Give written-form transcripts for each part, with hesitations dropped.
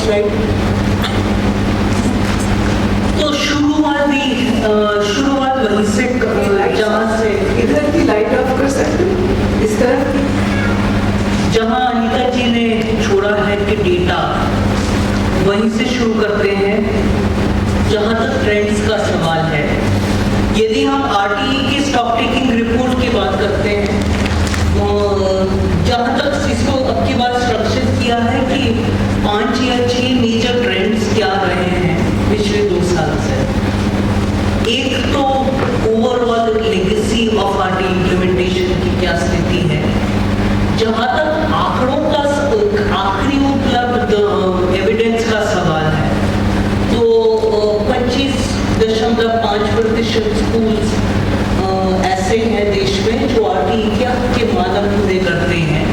Slide. तो शुरुआत वहीं से जहाँ से इधर की लाइट ऑफ कर सकते हैं, इस तरफ की, जहाँ अनीता जी ने छोड़ा है कि डेटा, वहीं से शुरू करते हैं। जहाँ तक ट्रेंड्स का सवाल है, यदि हम आरटीई की स्टॉक टेकिंग रिपोर्ट की बात करते हैं, जहाँ तक इसको अब की बार स्ट्रक्चर किया है कि 5 या 6 मेजर ट्रेंड्स क्या रहे हैं पिछले 2 साल से। एक तो overall legacy of RTE implementation की क्या स्थिति है। जहाँ तक आंकड़ों का आखिरी उपलब्ध एविडेंस का सवाल है, तो 25.5% स्कूल्स ऐसे हैं देश में जो आरटीई के मानक पूरे करते हैं,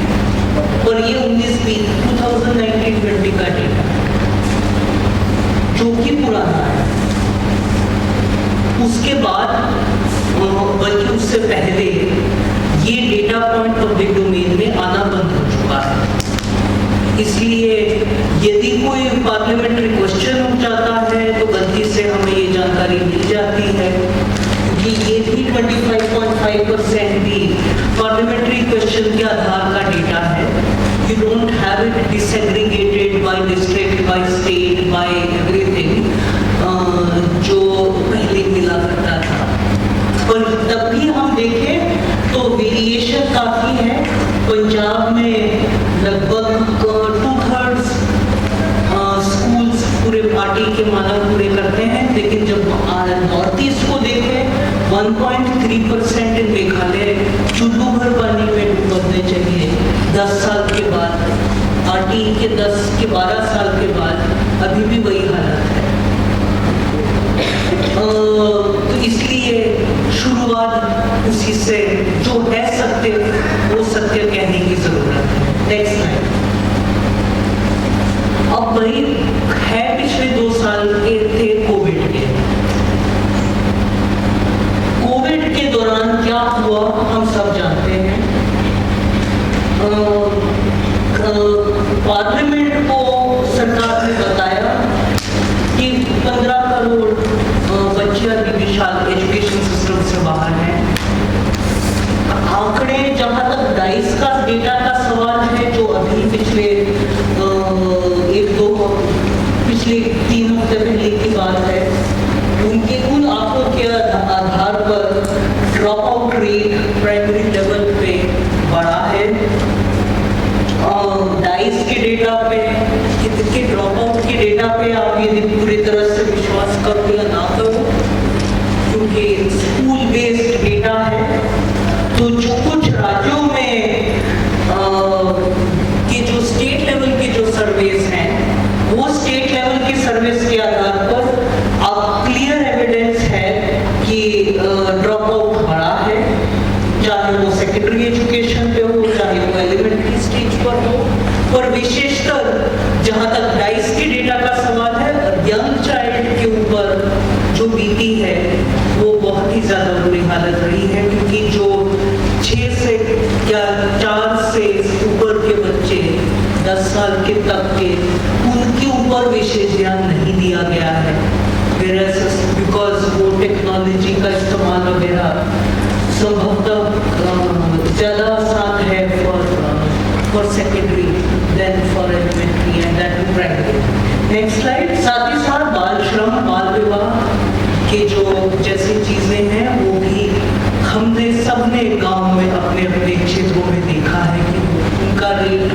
और ये 2019-20 का डेटा जो कि पुराना है। उसके बाद बल्कि उससे पहले ये डेटा पॉइंट पब्लिक डोमेन में आना बंद हो चुका है। इसलिए यदि कोई पार्लियामेंट्री क्वेश्चन उठ जाता है तो गलती से हमें ये जानकारी मिल जाती है, क्योंकि ये भी 25.5% भी पार्लियामेंट्री क्वेश्चन के आधार का डेटा है। You don't have it disaggregated by district, by state, by everything, जो पहले मिला करता था। और तब भी हम देखें तो वेरिएशन काफी है। पंजाब में लगभग 2/3 स्कूल्स पूरे पार्टी के मानक पूरे करते हैं, लेकिन जब नॉर्थ ईस्ट को देखें 1.3% इन मेघालय चुल्लू भर पानी में डूबने चाहिए 10 साल के बाद। आरटीई के 10 के 12 साल के बाद अभी भी वही हालत है। तो इसलिए शुरुआत उसी से जो है सत्य, वो सत्य कहने की जरूरत है। Next slide. अब वही है, पिछले 2 साल के थे कोविड के। कोविड के दौरान क्या हुआ हम सब जानते हैं। पार्लियामेंट को सरकार ने बताया कि 15 करोड़ बच्चे अभी विशाल एजुकेशन सिस्टम से बाहर हैं। आंकड़े जहां तक डाइस का डेटा का सवाल है, जो अभी पिछले 3 हफ्ते पहले की बात है, उनके उन आंकड़ों के आधार पर drop out rate primary level पे बढ़ा है। डाइस के डेटा पे, इसके ड्रॉप आउट के डेटा पे आप यदि पूरी तरह से विश्वास करो या ना करो, क्योंकि स्कूल बेस्ड डेटा है, तो जो कुछ राज्यों में के जो स्टेट लेवल के जो सर्वेस हैं, वो स्टेट लेवल के सर्वेस के आधार पर अब क्लियर एविडेंस है कि ड्रॉप आउट बढ़ा है, चाहे वो सेकेंडरी एजुकेशन पे हो, चाहे वो एलिमेंट्री स्टेज पर हो। और विशेषकर जहां तक डाइस के डेटा का सवाल है, यंग चाइल्ड के ऊपर जो बीती है वो बहुत ही ज्यादा बुरी हालत रही है, क्योंकि जो 6 से या 4 से ऊपर के बच्चे 10 साल के तक के, उनके ऊपर विशेष ध्यान नहीं दिया गया है, बिकॉज वो टेक्नोलॉजी का इस्तेमाल वगैरह संभवतः ज्यादा आसान है for secondary than for elementary and that to primary. Next slide. साथ ही साथ बाल श्रम, बाल विवाह के जो जैसी चीजें हैं, वो भी हमने सबने गांव में अपने अपने क्षेत्रों में देखा है कि उनका रेट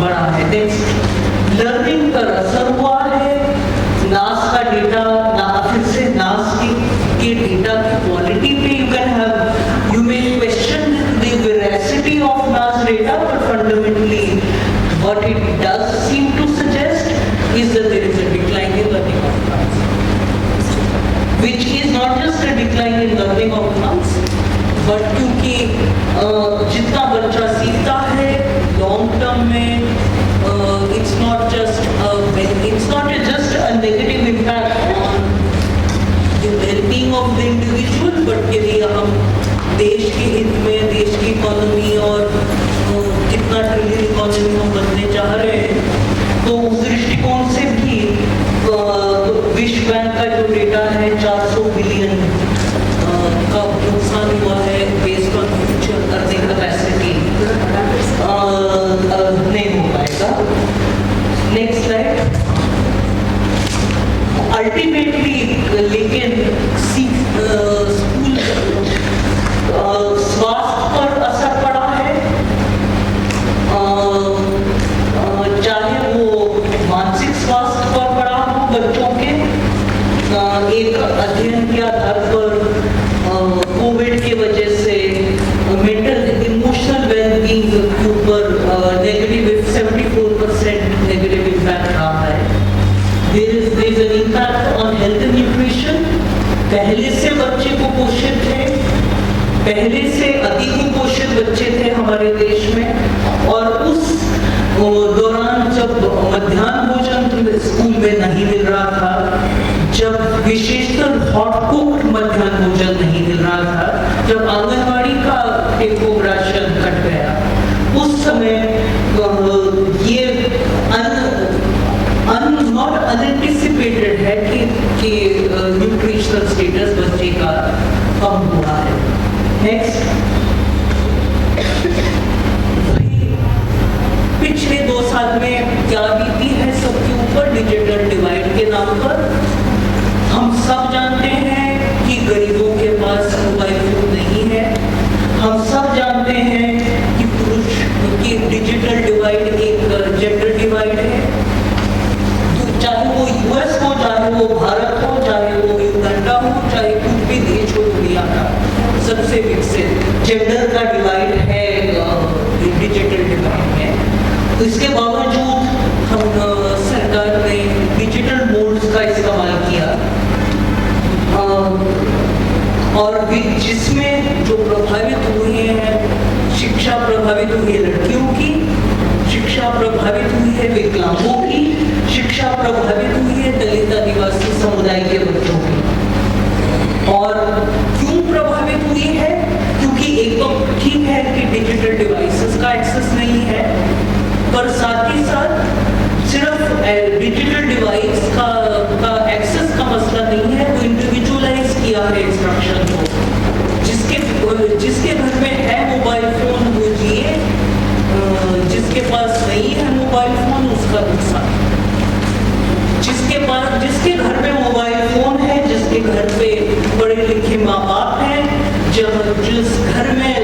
बढ़ा है। नेक्स्ट, लर्निंग पर असर हुआ है। नास का डेटा, फिर से नास के डेटा की क्वालिटी पे you may question the veracity of NAS data, but fundamentally what it does seem to suggest is that there is a decline in learning outcomes, which is not just a decline in learning outcomes, but क्योंकि जितना बच्चा सीखता है long term में, it's not just a negative impact on the well-being of the individual, but यदि हम देश के हित में, देश की इकोनॉमी और कितना ट्रिलियन इकोनॉमी हम बनने चाह रहे हैं, तो उस दृष्टिकोण से भी पहले से बच्चे कुपोषित थे, पहले से अति कुपोषित बच्चे थे हमारे देश में, और उस दौरान जब मध्याह्न भोजन स्कूल में नहीं मिल रहा था, जब विशेषकर हॉट कुक्ड मध्याह्न भोजन नहीं मिल रहा था, जब आंगनवाड़ी का एक राशन कट गया, उस समय ये नॉट अनएंटिसिपेटेड है कि न्यूट्रिशनल स्टेटस बच्चे का कम हुआ है। नेक्स्ट, पिछले 2 साल में क्या बीती है सबके ऊपर डिजिटल डिवाइड के नाम पर। हम सब जानते हैं कि गरीबों के पास मोबाइल फोन नहीं है। हम सब जानते हैं कि पुरुष की डिजिटल डिवाइड एक जेंडर डिवाइड है। तो चाहे वो यूएस हो, चाहे वो भारत हो, चाहे वो युगांडा हो, चाहे कुछ भी देश हो दुनिया का, सबसे विकसित जेंडर का डिवाइड है, डिजिटल डिवाइड है। तो इसके बावजूद हम सरकार ने डिजिटल मोड्स का इस्तेमाल किया, और जिसमें जो प्रभावित हुए हैं, शिक्षा प्रभावित हुई है लड़कियों की, शिक्षा प्रभावित हुई है विकलांगों की, शिक्षा प्रभावित हुई है दलित आदिवासी समुदाय के बच्चों की। और क्यों प्रभावित हुई है? क्योंकि एक तो ठीक है कि डिजिटल डिवाइसेस का एक्सेस नहीं है, पर साथ ही साथ सिर्फ डिजिटल डिवाइस का एक्सेस का मसला नहीं है, वो इंडिविजुअलाइज किया है इंस्ट्रक्शन को। जिसके घर में है मोबाइल फोन वो जिए, जिसके पास नहीं है मोबाइल फोन उसका नुकसान। जिसके घर में मोबाइल फोन है, जिसके घर पे पढ़े लिखे माँ बाप हैं, जिस घर में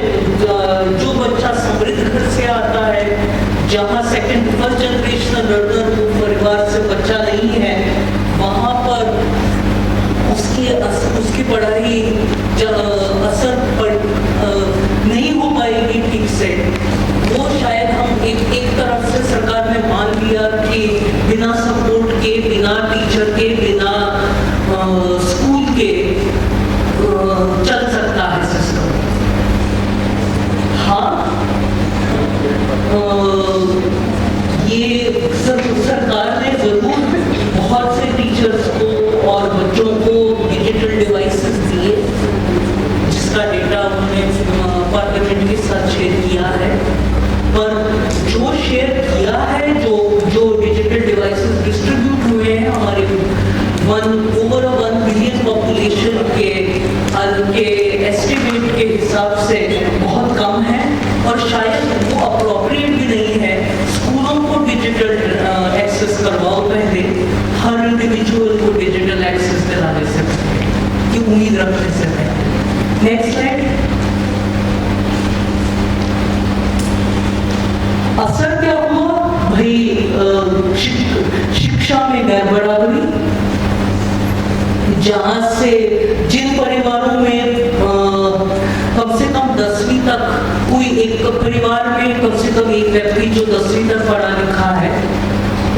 जो बच्चा समृद्ध घर से आता है, जहाँ सेकंड फर्स्ट जनरेशनल लर्नर परिवार से बच्चा नहीं है, वहाँ पर उसकी पढ़ाई असर नहीं हो पाएगी ठीक से। वो शायद हम एक तरफ से सरकार ने मान लिया कि बिना सपोर्ट के, बिना टीचर के, बिना स्कूल के चल सकता है सिस्टम। हाँ, ये सरकार ने जरूर बहुत से टीचर्स को और बच्चों को डिजिटल डिवाइसेस दिए, जिसका डेटा उन्होंने पार्लियामेंट के साथ शेयर किया है। पर जो शेयर किया है, जो डिजिटल डिवाइसेस डिस्ट्रीब्यूट हुए हैं हमारे ओवर 1 बिलियन पॉपुलेशन के एस्टिमेट के हिसाब से बहुत कम है, और शायद वो अप्रोप्रिएट भी नहीं है। स्कूलों को डिजिटल एक्सेस करवाओ पहले, हर इंडिविजुअल को डिजिटल एक्सेस दिलाने से पहले, ये उम्मीद रखने से पहले। Next slide. असर क्या हुआ भाई? शिक्षा में गड़बड़ाहट, जहां से जिन परिवारों में कम से कम 10वीं तक, कोई एक परिवार में कम से कम एक व्यक्ति जो 10वीं तक पढ़ा लिखा है,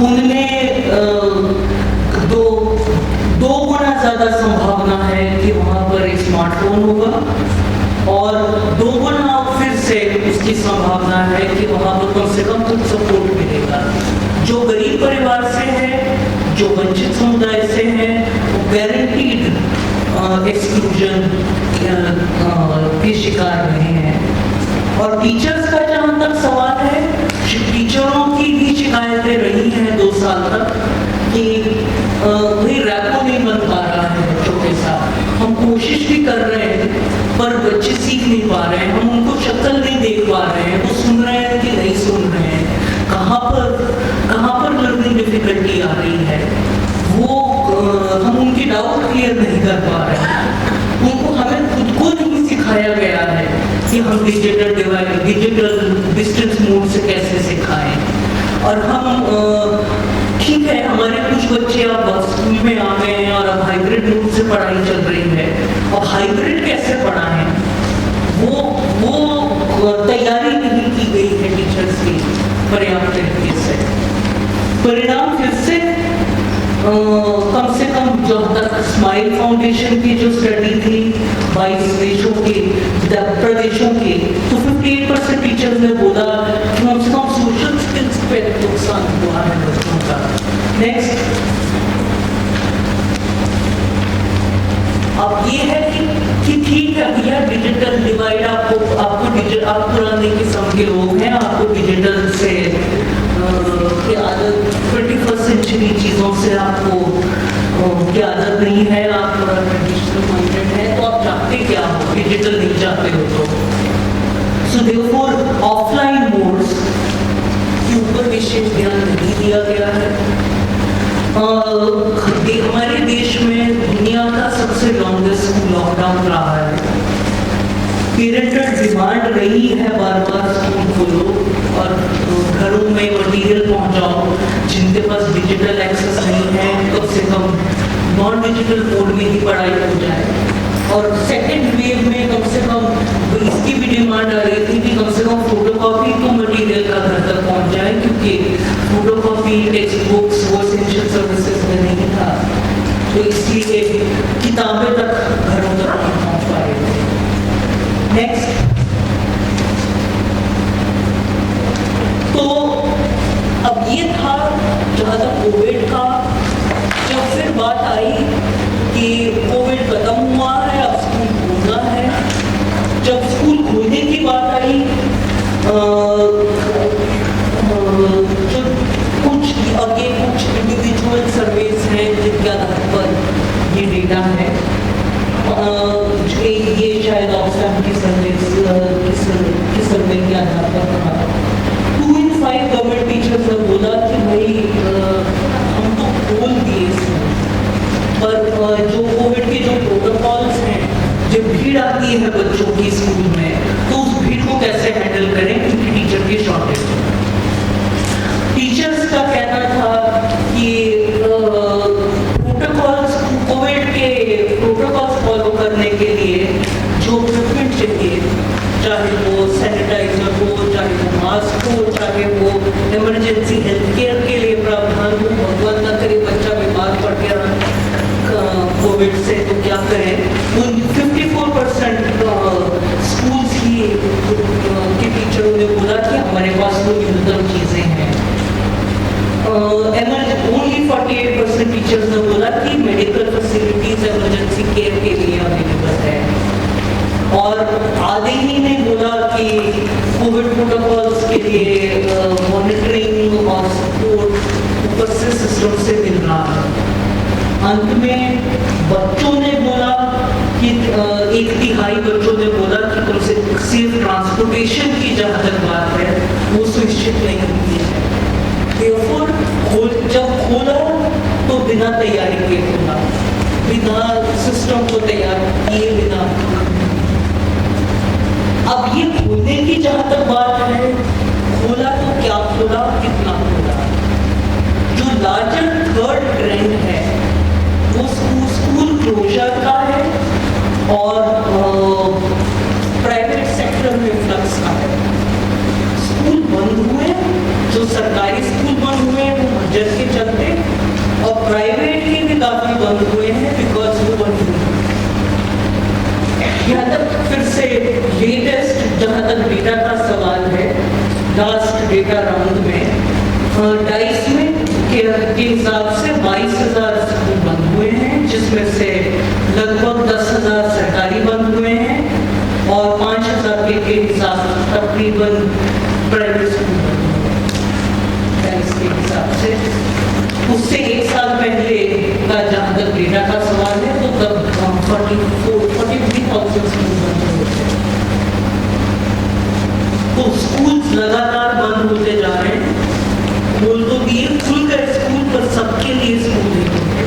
उनमें दो गुना ज्यादा संभावना है कि वहां पर एक स्मार्टफोन होगा, और 2 गुना फिर से उसकी संभावना है कि वहां पर कम से कम कुछ सपोर्ट मिलेगा। जो गरीब परिवार से है, जो वंचित समुदाय से है, वो गारंटीड एक्सक्लूजन के शिकार रहे हैं। और टीचर्स का जहां तक सवाल है, टीचरों की भी शिकायतें रही हैं 2 साल तक कि कोई रैपो नहीं बन पा रहा है बच्चों के साथ। हम कोशिश भी कर रहे हैं, पर बच्चे सीख नहीं पा रहे हैं, हम उनको शक्ल नहीं देख पा रहे हैं, वो सुन रहे हैं कि नहीं सुन रहे हैं, कहाँ पर लर्निंग डिफिकल्टी आ रही है, वो हम उनकी डाउट क्लियर नहीं कर पा रहे हैं। उनको हमें खुद को नहीं सिखाया गया है कि हम डिजिटल डिस्टेंस मोड से कैसे सिखाएं। और हम ठीक है, हमारे कुछ बच्चे अब स्कूल में आ गए हैं और अब हाइब्रिड रूप से पढ़ाई चल रही है। अब हाइब्रिड कैसे पढ़ाएं, वो तैयारी नहीं की गई है टीचर्स की पर्याप्त तरीके से। परिणाम फिर से कम से कम जब तक स्माइल फाउंडेशन की जो स्टडी थी 22 देशों के प्रदेशों के, तो 58% टीचर्स ने बोला कि कम से कम सोशल स्किल्स पे नुकसान हुआ है बच्चों का। नेक्स्ट, अब ये है कि ठीक है भैया डिजिटल डिवाइड आप पुराने किस्म के लोग हैं, आपको डिजिटल से की आदत 21st सेंचुरी चीज़ों से आपको की आदत नहीं है, आप ट्रेडिशनल माइंडेड है, तो आप चाहते क्या हो, डिजिटल नहीं चाहते हो तो। सो देयरफॉर ऑफलाइन मोड्स के ऊपर विशेष ध्यान नहीं दिया गया है। हमारे देश में दुनिया का सबसे लॉन्गेस्ट लॉकडाउन रहा है। पेरेंटल डिमांड रही है बार बार स्कूल खोलो और घरों में मटीरियल पहुंचाओ, जिनके पास डिजिटल एक्सेस नहीं है कम से कम नॉन डिजिटल मोड में ही पढ़ाई हो जाए। और सेकेंड वेव में कम से कम इसकी भी डिमांड आ रही थी कि कम से कम फोटोकॉपी तो मटीरियल का घर तक पहुंच जाए, क्योंकि फोटोकॉपी टेक्स्ट बुक्स वो एसेंशियल सर्विसेज में नहीं था, तो इसलिए किताबें तक घरों तक नहीं पहुंच पा रहे थे। नेक्स्ट, तो अब ये था जहाँ तक कोविड का। जब फिर बात आई कि कोविड खत्म हुआ है, अब स्कूल खोलना है, जब स्कूल खोलने की बात आई जो कुछ इंडिविजुअल सर्वेस हैं जिनके आधार पर ये डेटा है, ये शायद ऑक्सफैम की सर्वे के आधार पर कहा 2 in 5 गवर्नमेंट टीचर्स ने बोला कि भाई हम तो खोल दिए स्कूल, पर जो कोविड के जो प्रोटोकॉल्स हैं, जब भीड़ आती है बच्चों की स्कूल में, तो उस भीड़ को कैसे हैंडल करें, क्योंकि टीचर की शॉर्टेज है। टीचर्स का कहना था कि प्रोटोकॉल्स, कोविड के प्रोटोकॉल्स फॉलो करने के लिए जो इक्विपमेंट चाहिए, चाहे वो सैनिटाइजर हो, चाहे वो मास्क हो, चाहे वो इमरजेंसी हेल्थ केयर के लिए प्रावधान हो, भगवान ना करे बच्चा बीमार पड़ गया कोविड से तो क्या करें। उन 54% स्कूल्स के टीचरों ने बोला कि हमारे पास वो न्यूनतम चीज़ें हैं। ओनली 48% टीचर्स ने बोला कि मेडिकल फैसिलिटीज इमरजेंसी केयर के लिए अवेलेबल है, और आधे ही ने बोला कि कोविड प्रोटोकॉल्स के लिए मॉनिटरिंग और सपोर्ट ऊपर से सिस्टम से मिल रहा है। अंत में बच्चों ने बोला कि 1/3 बच्चों ने बोला कि कम से सिर्फ ट्रांसपोर्टेशन की जहाँ तक बात है वो सुनिश्चित नहीं हुई है। जब खोला तो बिना तैयारी के खोला, बिना सिस्टम को तैयार किए बिना। अब ये खोलने की जहाँ तक बात है, खोला तो क्या खोला, कितना खोला। जो लार्जर थर्ड ट्रेंड है वो स्कूल क्लोजर का है और प्राइवेट सेक्टर में फ्लक्स का है। स्कूल बंद हुए, जो सरकारी स्कूल बंद हुए वो बजट के चलते, और प्राइवेट ही भी काफी बंद हुए हैं बिकॉज वो बंद हुए। यहाँ तक फिर से लेटेस्ट जहाँ तक डेटा का सवाल है, लास्ट डेटा राउंड में डाइस में के हिसाब से 22,000 स्कूल बंद हुए हैं, जिसमें से लगभग 10,000 सरकारी बंद हुए हैं और 5,000 के हिसाब से तकरीबन प्राइवेट स्कूल बंद हुए हैं डाइस के हिसाब से। उससे एक साल पहले का जहाँ तक डेटा का सवाल है तो तब 43,000 स्कूल बंद हुए थे। तो स्कूल लगातार बंद होते जा रहे हैं। बोल तो दिए खुल गए स्कूल, पर सबके लिए स्कूल नहीं होते।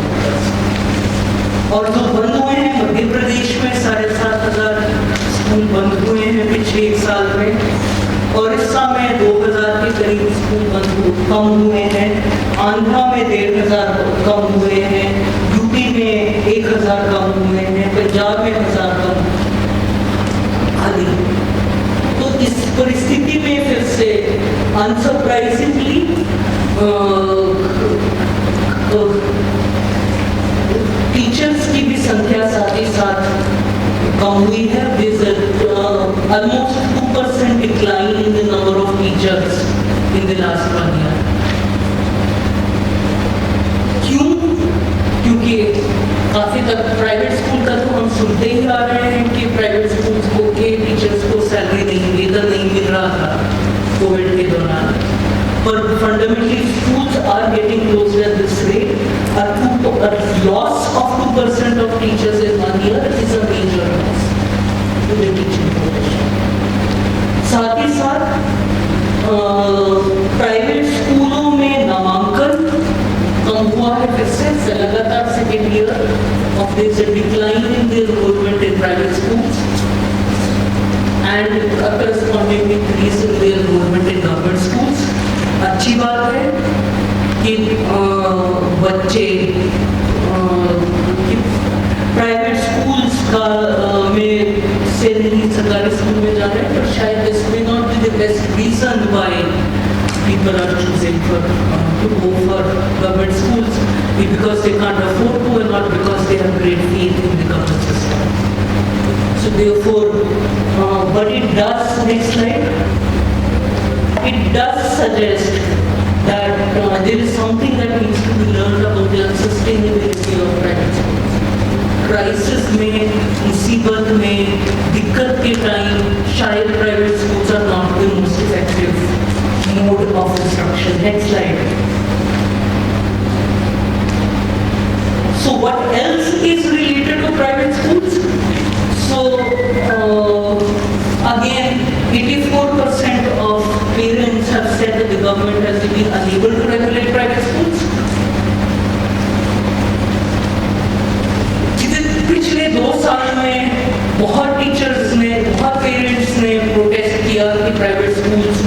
और जो बंद हुए हैं मध्य प्रदेश में 7,500 स्कूल बंद हुए हैं पिछले एक साल में, और इस समय 2,000 के करीब स्कूल कम हुए हैं। आंध्रा में 1,500 कम हुए हैं, यूपी में 1,000 कम हुए हैं, पंजाब में 1,000 कम आदि। तो इस परिस्थिति में फिर से अनसरप्राइजिंगली काफ़ी तक प्राइवेट स्कूल का तो हम सुनते ही आ रहे हैं कि प्राइवेट स्कूल्स को के टीचर्स को सैलरी नहीं, वेतन नहीं मिल रहा था कोविड के दौरान। पर fundamentally schools are getting closed at this rate. A loss of 2% of teachers in 1 year is a major loss to the teaching profession. साथ ही साथ प्राइवेट स्कूलों में नामांकन कम हुआ है फिर से लगातार second year of this decline in the enrollment in private schools and a corresponding increase in the enrollment in government schools. अच्छी बात है कि बच्चे प्राइवेट स्कूल्स का में से नहीं सरकारी स्कूल में जा रहे हैं, पर शायद this may not be the best reason why people are choosing to go for government schools, because they can't afford to and not because they have great faith in the government system. So therefore, but it does, next slide, it does suggest that there is something that needs to be learned about the unsustainability of private schools. Crisis में, मुसीबत में, दिक्कत के time शायद private schools are not the most effective mode of instruction. Next slide. So what else is related to private schools? So again, 84% of parents have said that the government has been unable to regulate private schools. पिछले 2 साल में बहुत teachers ने, बहुत parents ने protest किया कि private schools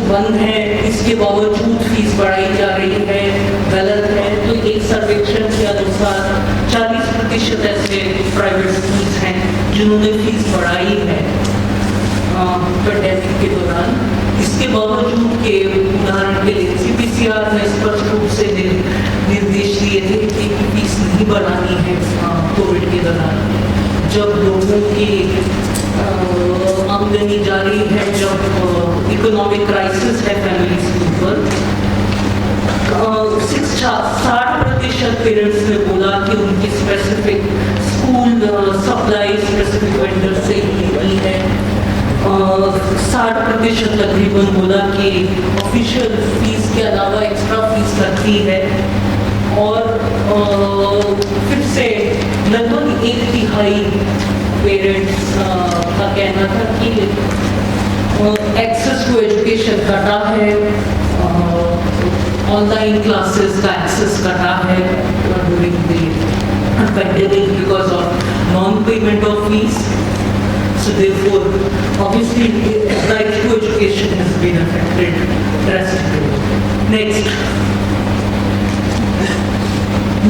बंद हैं, इसके बावजूद फीस बढ़ाई जा रही है, गलत है. तो एक सर्वेक्षण के अनुसार 40% ऐसे प्राइवेट स्कूल्स हैं जिन्होंने फीस बढ़ाई है पैंडेमिक के दौरान. इसके बावजूद के उदाहरण के लिए CBCR ने स्पष्ट रूप से निर्देश दिए थे कि फीस नहीं बढ़ानी है कोविड के दौरान, जब लोगों की आमदनी जारी है, जब इकोनॉमिक क्राइसिस है फैमिलीज के ऊपर. 60% पेरेंट्स ने बोला कि उनकी specific school supply specific vendor से ही नहीं है. 60% तकरीबन बोला कि ऑफिशियल फीस के अलावा एक्स्ट्रा फीस लगती है. और फिर से लगभग 1/3 पेरेंट्स का कहना था कि एक्सेस टू एजुकेशन घटा है, ऑनलाइन क्लासेस का एक्सेस घटा है during the pandemic because of non payment of fees. So therefore, obviously, right to education has been affected drastically. Next,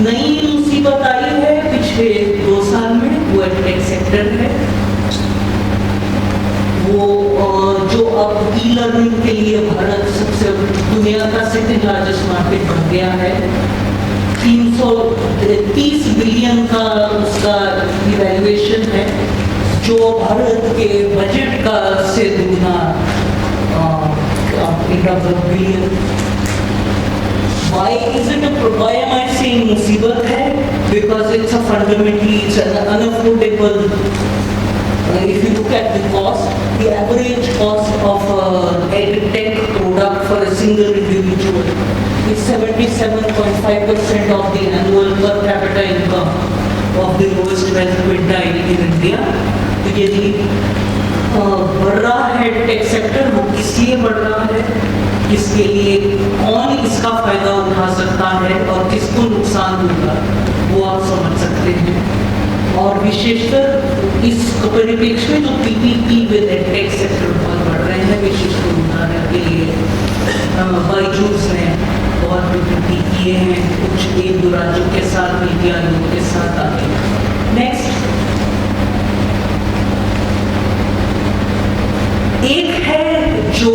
नई मुसीबत आई है पिछले 2 साल में, वो एडटेक सेक्टर है. वो जो अब ई लर्निंग के लिए भारत सबसे दुनिया का 2nd लार्जेस्ट मार्केट बन गया है. 330 बिलियन का उसका इवैल्यूएशन है, जो भारत के बजट का से दुगना billion. Why is it why am I saying मुसीबत है? Because it's a fundamentally it's an unaffordable. If you look at the cost, the average cost of EdTech product for a single individual is 77.5% of the annual per capita income of the lowest wealth quintile in India. तो यदि बढ़ रहा है tech sector, वो किस लिए बढ़ रहा है, किसके लिए, कौन इसका फायदा उठा सकता है और किसको नुकसान होगा, वो आप समझ सकते हैं. और विशेषकर इस परिप्रेक्ष्य में जो PPP विद टेक सेक्टर बहुत बढ़ रहे हैं. विशेषकर उदाहरण के लिए बायजूस ने बहुत PPP किए हैं, कुछ 1-2 राज्यों के साथ, नीति आयोग के साथ आगे. नेक्स्ट, एक है जो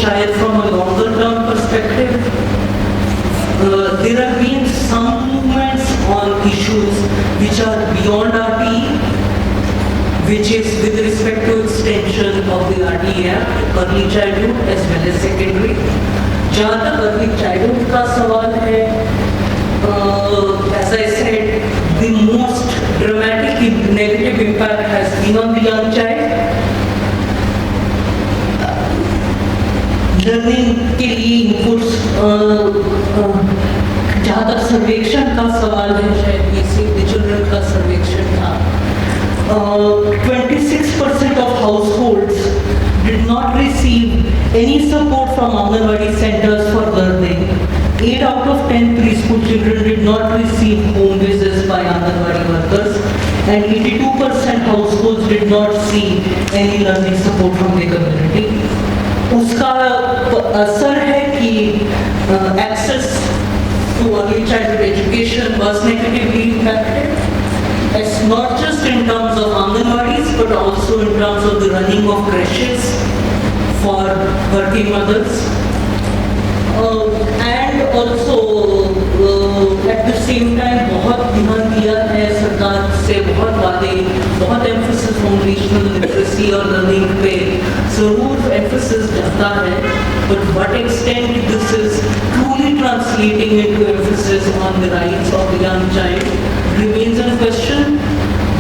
शायद from a longer term perspective, there have been some movements on issues which are beyond RTE, which is with respect to extension of the RTE Act, early childhood as well as secondary. जहाँ तक early childhood का सवाल है, as I said, the negative impact has been on the young child. Learning के लिए inputs, जहाँ तक सर्वेक्षण का सवाल है, शायद ये सेव द चिल्ड्रन का सर्वेक्षण था, 26% of households did not receive any support from Anganwadi centers for learning. 8 out of 10 preschool children did not receive home visits by Anganwadi workers, and 82% households did not see any learning support from the community. उसका असर है कि access to early childhood education was negatively impacted. It's not just in terms of Anganwadis, but also in terms of the running of creches for working mothers. And also at the same time बहुत ध्यान दिया है सरकार से, बहुत वादे, बहुत emphasis on regional literacy और learning पे जरूर emphasis जाता है, but what extent this is truly translating into emphasis on the rights of the young child remains a question,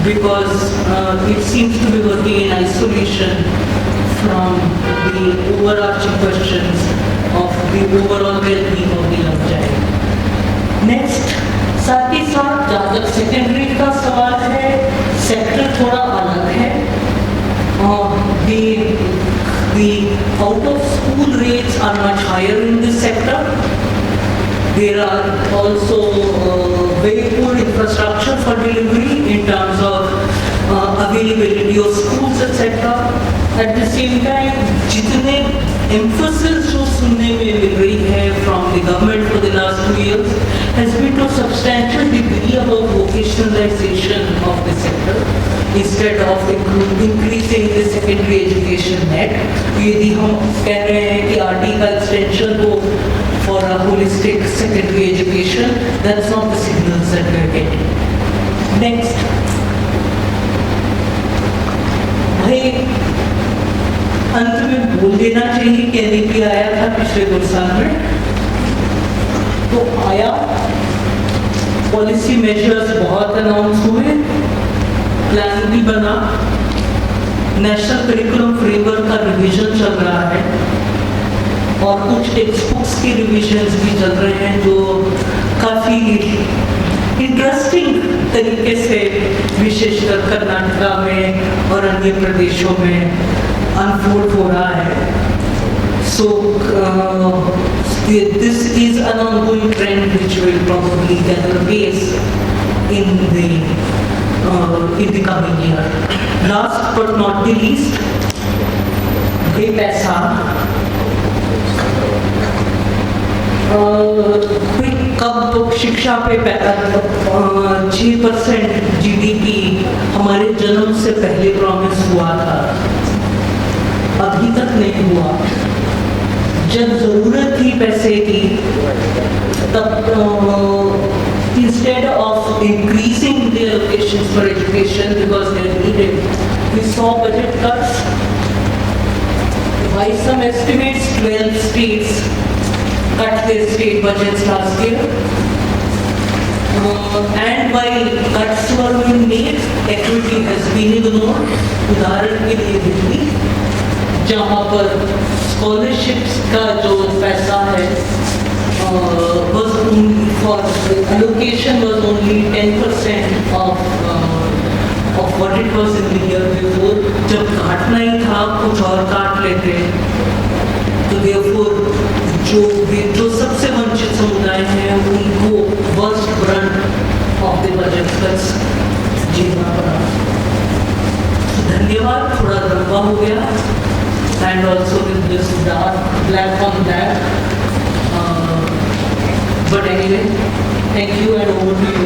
because it seems to be working in isolation from the overarching questions of the overall well-being of the young child. Next, साथ ही साथ जहाँ तक secondary का सवाल है, sector थोड़ा अलग है. The out of school rates are much higher in this sector. There are also very poor infrastructure for delivery in terms of availability of schools, etc. At the same time, जितने emphasis जो सुनने में मिल रही है from the government for the last 2 years has been to a substantial degree about vocationalization of the sector instead of increasing the secondary education net. यदि हम कह रहे हैं कि RT का extension हो for a holistic secondary education, that's not the signals that we are getting. Next, भाई अंत में बोल देना चाहिए कि एनईपी आया था पिछले 2 साल में, तो आया, पॉलिसी मेजर्स बहुत अनाउंस हुए, प्लान भी बना, नेशनल करिकुलम फ्रेमवर्क का रिवीजन चल रहा है और कुछ टेक्स्ट बुक्स की रिविजन्स भी चल रहे हैं जो काफ़ी इंटरेस्टिंग तरीके से विशेषकर कर्नाटका में और अन्य प्रदेशों में अनफोल्ड हो रहा है. So this is an ongoing trend which will probably gather pace in the coming year. Last but not the least, ये पैसा कब शिक्षा पे 6% GDP हमारे जन्म से पहले प्रॉमिस हुआ था, अभी तक नहीं हुआ. जब जरूरत थी पैसे की, तब instead of increasing the allocations for education because they are needed, we saw budget cuts. By some estimates, 12 states cut their state budgets last year. And while cuts were being made, equity has been ignored. उदाहरण के लिए दिल्ली, जहाँ पर scholarships का जो पैसा है, was only for allocation was only 10% of what it was in the year before. जब काटना ही था, कुछ और काट लेते. तो therefore जो सबसे वंचित समुदाय हैं उनको worst brunt of the budget cuts झेलना पड़ा. धन्यवाद, थोड़ा लंबा हो गया, and also with this dark black on black, but anyway, thank you and over to you.